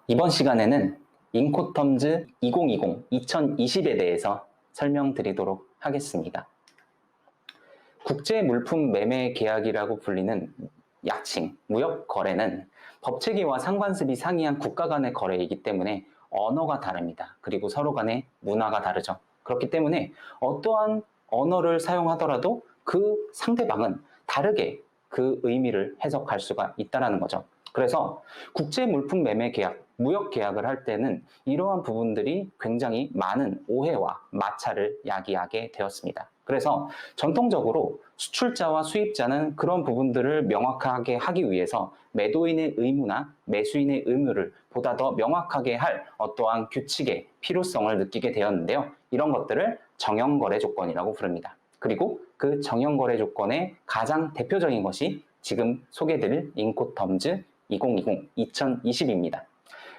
이번 시간에는 인코텀즈 2020-2020에 대해서 설명드리도록 하겠습니다. 국제 물품 매매 계약이라고 불리는 약칭 무역 거래는 법체계와 상관습이 상이한 국가 간의 거래이기 때문에 언어가 다릅니다. 그리고 서로 간의 문화가 다르죠. 그렇기 때문에 어떠한 언어를 사용하더라도 그 상대방은 다르게 그 의미를 해석할 수가 있다는 거죠. 그래서 국제 물품 매매 계약, 무역 계약을 할 때는 이러한 부분들이 굉장히 많은 오해와 마찰을 야기하게 되었습니다. 그래서 전통적으로 수출자와 수입자는 그런 부분들을 명확하게 하기 위해서 매도인의 의무나 매수인의 의무를 보다 더 명확하게 할 어떠한 규칙의 필요성을 느끼게 되었는데요. 이런 것들을 정형거래 조건이라고 부릅니다. 그리고 그 정형거래 조건의 가장 대표적인 것이 지금 소개드릴 인코텀즈 2020-2020입니다.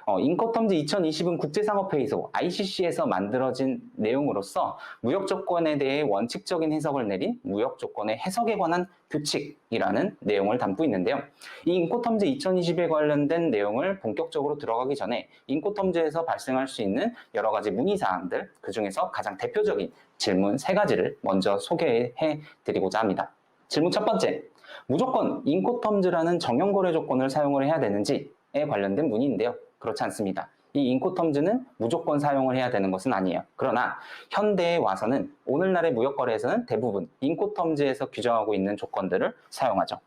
인코텀즈 2020은 국제상업회의소 ICC에서 만들어진 내용으로서 무역조건에 대해 원칙적인 해석을 내린 무역조건의 해석에 관한 규칙이라는 내용을 담고 있는데요. 이 인코텀즈 2020에 관련된 내용을 본격적으로 들어가기 전에 인코텀즈에서 발생할 수 있는 여러 가지 문의사항들, 그 중에서 가장 대표적인 질문 3가지를 먼저 소개해 드리고자 합니다. 질문 첫 번째, 무조건 인코텀즈라는 정형거래 조건을 사용을 해야 되는지에 관련된 문의인데요. 그렇지 않습니다. 이 인코텀즈는 무조건 사용을 해야 되는 것은 아니에요. 그러나 현대에 와서는 오늘날의 무역거래에서는 대부분 인코텀즈에서 규정하고 있는 조건들을 사용하죠.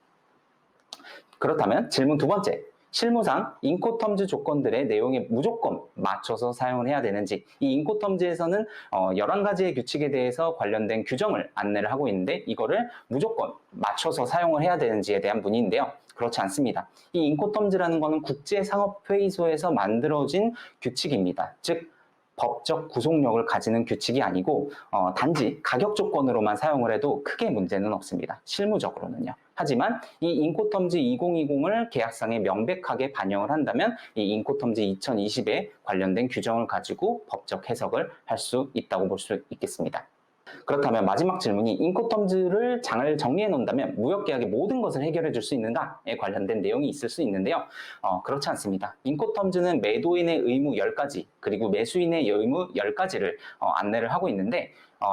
그렇다면 질문 두 번째, 실무상 인코텀즈 조건들의 내용에 무조건 맞춰서 사용을 해야 되는지, 이 인코텀즈에서는 11가지의 규칙에 대해서 관련된 규정을 안내를 하고 있는데 이거를 무조건 맞춰서 사용을 해야 되는지에 대한 문의인데요. 그렇지 않습니다. 이 인코텀즈라는 것은 국제상업회의소에서 만들어진 규칙입니다. 즉 법적 구속력을 가지는 규칙이 아니고 단지 가격 조건으로만 사용을 해도 크게 문제는 없습니다. 실무적으로는요. 하지만 이 인코텀즈 2020을 계약상에 명백하게 반영을 한다면 이 인코텀즈 2020에 관련된 규정을 가지고 법적 해석을 할 수 있다고 볼 수 있겠습니다. 그렇다면 마지막 질문이 인코텀즈를 잘 정리해 놓는다면 무역계약의 모든 것을 해결해 줄 수 있는가에 관련된 내용이 있을 수 있는데요. 그렇지 않습니다. 인코텀즈는 매도인의 의무 10가지 그리고 매수인의 의무 10가지를 안내를 하고 있는데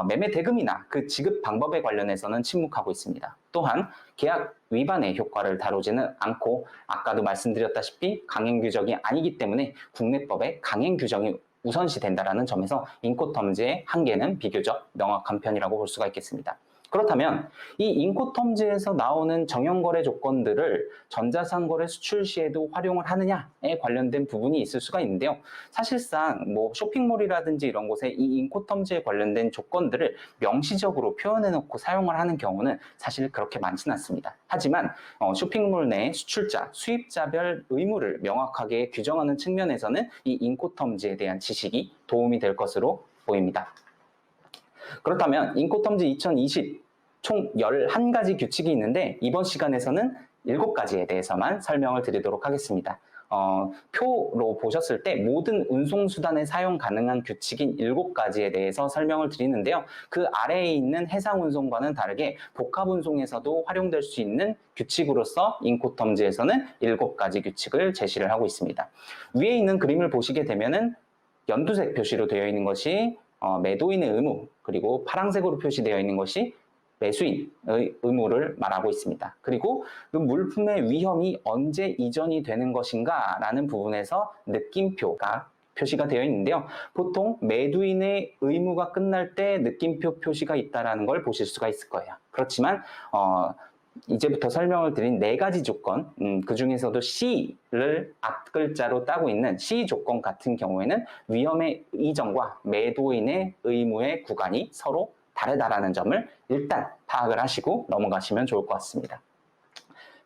매매 대금이나 그 지급 방법에 관련해서는 침묵하고 있습니다. 또한 계약 위반의 효과를 다루지는 않고 아까도 말씀드렸다시피 강행 규정이 아니기 때문에 국내법의 강행 규정이 우선시 된다는 점에서 인코텀즈의 한계는 비교적 명확한 편이라고 볼 수가 있겠습니다. 그렇다면 이 인코텀즈에서 나오는 정형거래 조건들을 전자상거래 수출 시에도 활용을 하느냐에 관련된 부분이 있을 수가 있는데요. 사실상 쇼핑몰이라든지 이런 곳에 이 인코텀즈에 관련된 조건들을 명시적으로 표현해놓고 사용을 하는 경우는 사실 그렇게 많지는 않습니다. 하지만 쇼핑몰 내 수출자, 수입자별 의무를 명확하게 규정하는 측면에서는 이 인코텀즈에 대한 지식이 도움이 될 것으로 보입니다. 그렇다면 인코텀즈 2020 총 11가지 규칙이 있는데 이번 시간에서는 7가지에 대해서만 설명을 드리도록 하겠습니다. 표로 보셨을 때 모든 운송수단에 사용 가능한 규칙인 7가지에 대해서 설명을 드리는데요. 그 아래에 있는 해상운송과는 다르게 복합운송에서도 활용될 수 있는 규칙으로서 인코텀즈에서는 7가지 규칙을 제시를 하고 있습니다. 위에 있는 그림을 보시게 되면은 연두색 표시로 되어 있는 것이 매도인의 의무, 그리고 파란색으로 표시되어 있는 것이 매수인의 의무를 말하고 있습니다. 그리고 그 물품의 위험이 언제 이전이 되는 것인가 라는 부분에서 느낌표가 표시가 되어 있는데요. 보통 매도인의 의무가 끝날 때 느낌표 표시가 있다는 걸 보실 수가 있을 거예요. 그렇지만 이제부터 설명을 드린 4가지 조건, 그 중에서도 C를 앞글자로 따고 있는 C 조건 같은 경우에는 위험의 이전과 매도인의 의무의 구간이 서로 다르다는 점을 일단 파악을 하시고 넘어가시면 좋을 것 같습니다.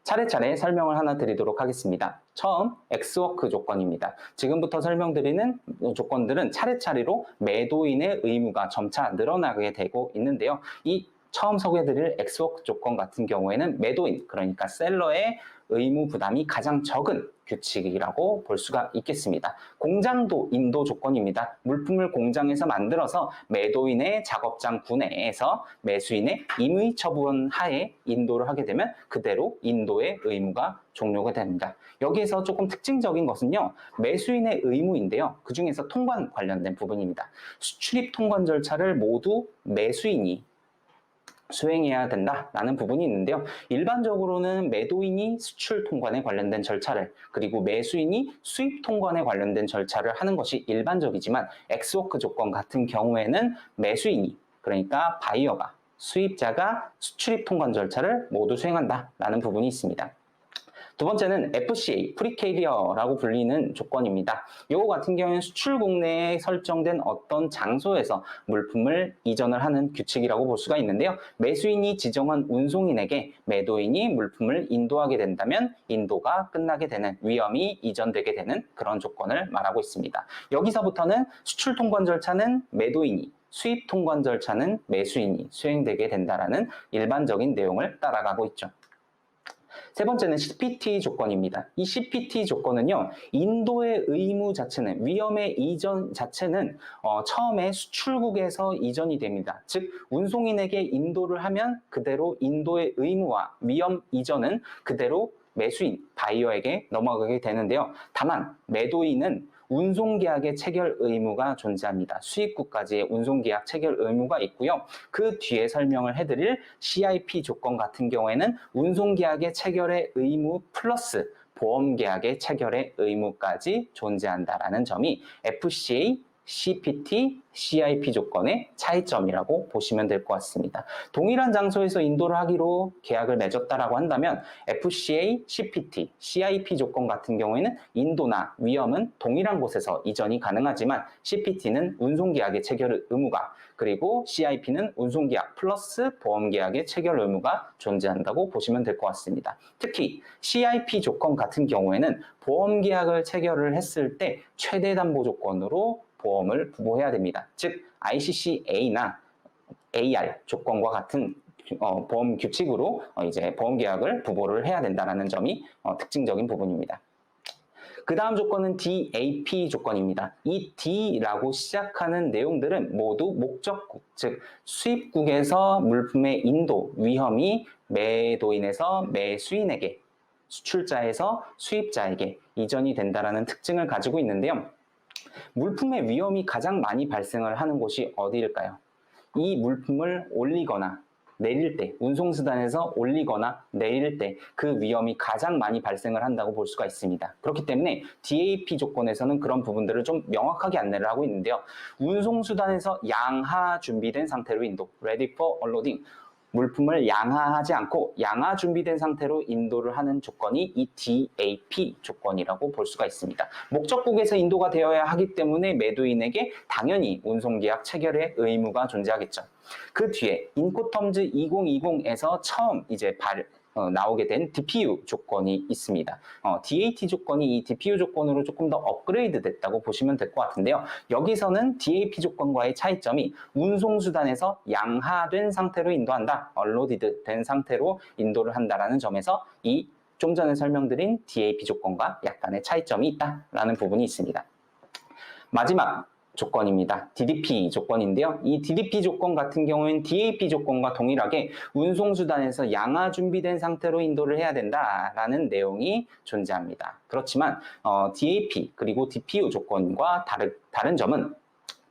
차례차례 설명을 하나 드리도록 하겠습니다. 처음 X워크 조건입니다. 지금부터 설명드리는 조건들은 차례차례로 매도인의 의무가 점차 늘어나게 되고 있는데요. 이 처음 소개드릴 엑스워크 조건 같은 경우에는 매도인, 그러니까 셀러의 의무 부담이 가장 적은 규칙이라고 볼 수가 있겠습니다. 공장도 인도 조건입니다. 물품을 공장에서 만들어서 매도인의 작업장 구내에서 매수인의 임의 처분 하에 인도를 하게 되면 그대로 인도의 의무가 종료가 됩니다. 여기에서 조금 특징적인 것은요, 매수인의 의무인데요. 그 중에서 통관 관련된 부분입니다. 수출입 통관 절차를 모두 매수인이 수행해야 된다라는 부분이 있는데요. 일반적으로는 매도인이 수출 통관에 관련된 절차를, 그리고 매수인이 수입 통관에 관련된 절차를 하는 것이 일반적이지만 엑스워크 조건 같은 경우에는 매수인이, 그러니까 바이어가, 수입자가 수출입 통관 절차를 모두 수행한다라는 부분이 있습니다. 두 번째는 FCA, 프리캐리어라고 불리는 조건입니다. 이거 같은 경우에는 수출국 내에 설정된 어떤 장소에서 물품을 이전을 하는 규칙이라고 볼 수가 있는데요. 매수인이 지정한 운송인에게 매도인이 물품을 인도하게 된다면 인도가 끝나게 되는, 위험이 이전되게 되는 그런 조건을 말하고 있습니다. 여기서부터는 수출 통관 절차는 매도인이, 수입 통관 절차는 매수인이 수행되게 된다라는 일반적인 내용을 따라가고 있죠. 세 번째는 CPT 조건입니다. 이 CPT 조건은요, 인도의 의무 자체는, 위험의 이전 자체는 처음에 수출국에서 이전이 됩니다. 즉, 운송인에게 인도를 하면 그대로 인도의 의무와 위험 이전은 그대로 매수인, 바이어에게 넘어가게 되는데요. 다만 매도인은 운송계약의 체결 의무가 존재합니다. 수입국까지의 운송계약 체결 의무가 있고요. 그 뒤에 설명을 해드릴 CIP 조건 같은 경우에는 운송계약의 체결의 의무 플러스 보험계약의 체결의 의무까지 존재한다라는 점이 FCA, CPT, CIP 조건의 차이점이라고 보시면 될 것 같습니다. 동일한 장소에서 인도를 하기로 계약을 맺었다라고 한다면 FCA, CPT, CIP 조건 같은 경우에는 인도나 위험은 동일한 곳에서 이전이 가능하지만 CPT는 운송계약의 체결 의무가, 그리고 CIP는 운송계약 플러스 보험계약의 체결 의무가 존재한다고 보시면 될 것 같습니다. 특히 CIP 조건 같은 경우에는 보험계약을 체결을 했을 때 최대 담보 조건으로 보험을 부보해야 됩니다. 즉 ICCA나 AR 조건과 같은 보험 규칙으로 이제 보험 계약을 부보를 해야 된다는 점이 특징적인 부분입니다. 그 다음 조건은 DAP 조건입니다. 이 D라고 시작하는 내용들은 모두 목적국, 즉 수입국에서 물품의 인도, 위험이 매도인에서 매수인에게, 수출자에서 수입자에게 이전이 된다는 특징을 가지고 있는데요. 물품의 위험이 가장 많이 발생을 하는 곳이 어디일까요? 이 물품을 올리거나 내릴 때, 운송수단에서 올리거나 내릴 때 그 위험이 가장 많이 발생을 한다고 볼 수가 있습니다. 그렇기 때문에 DAP 조건에서는 그런 부분들을 좀 명확하게 안내를 하고 있는데요. 운송수단에서 양하 준비된 상태로 인도, ready for unloading, 물품을 양하하지 않고 양하 준비된 상태로 인도를 하는 조건이 이 DAP 조건이라고 볼 수가 있습니다. 목적국에서 인도가 되어야 하기 때문에 매도인에게 당연히 운송계약 체결의 의무가 존재하겠죠. 그 뒤에 인코텀즈 2020에서 처음 이제 나오게 된 DPU 조건이 있습니다. DAT 조건이 이 DPU 조건으로 조금 더 업그레이드 됐다고 보시면 될 것 같은데요. 여기서는 DAP 조건과의 차이점이 운송수단에서 양하된 상태로 인도한다, 언로디드 된 상태로 인도를 한다라는 점에서 이 좀 전에 설명드린 DAP 조건과 약간의 차이점이 있다라는 부분이 있습니다. 마지막 조건입니다. DDP 조건인데요. 이 DDP 조건 같은 경우에는 DAP 조건과 동일하게 운송수단에서 양하 준비된 상태로 인도를 해야 된다라는 내용이 존재합니다. 그렇지만 DAP 그리고 DPU 조건과 다른 점은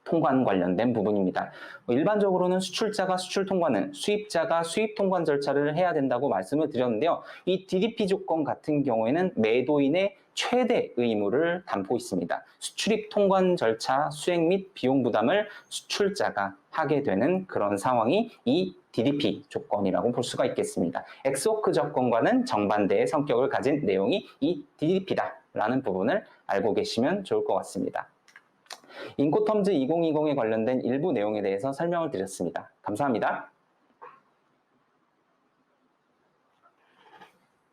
통관 관련된 부분입니다. 일반적으로는 수출자가 수출 통관은, 수입자가 수입 통관 절차를 해야 된다고 말씀을 드렸는데요. 이 DDP 조건 같은 경우에는 매도인의 최대 의무를 담고 있습니다. 수출입 통관 절차 수행 및 비용 부담을 수출자가 하게 되는 그런 상황이 이 DDP 조건이라고 볼 수가 있겠습니다. 엑스워크 조건과는 정반대의 성격을 가진 내용이 이 DDP다라는 부분을 알고 계시면 좋을 것 같습니다. 인코텀즈 2020에 관련된 일부 내용에 대해서 설명을 드렸습니다. 감사합니다.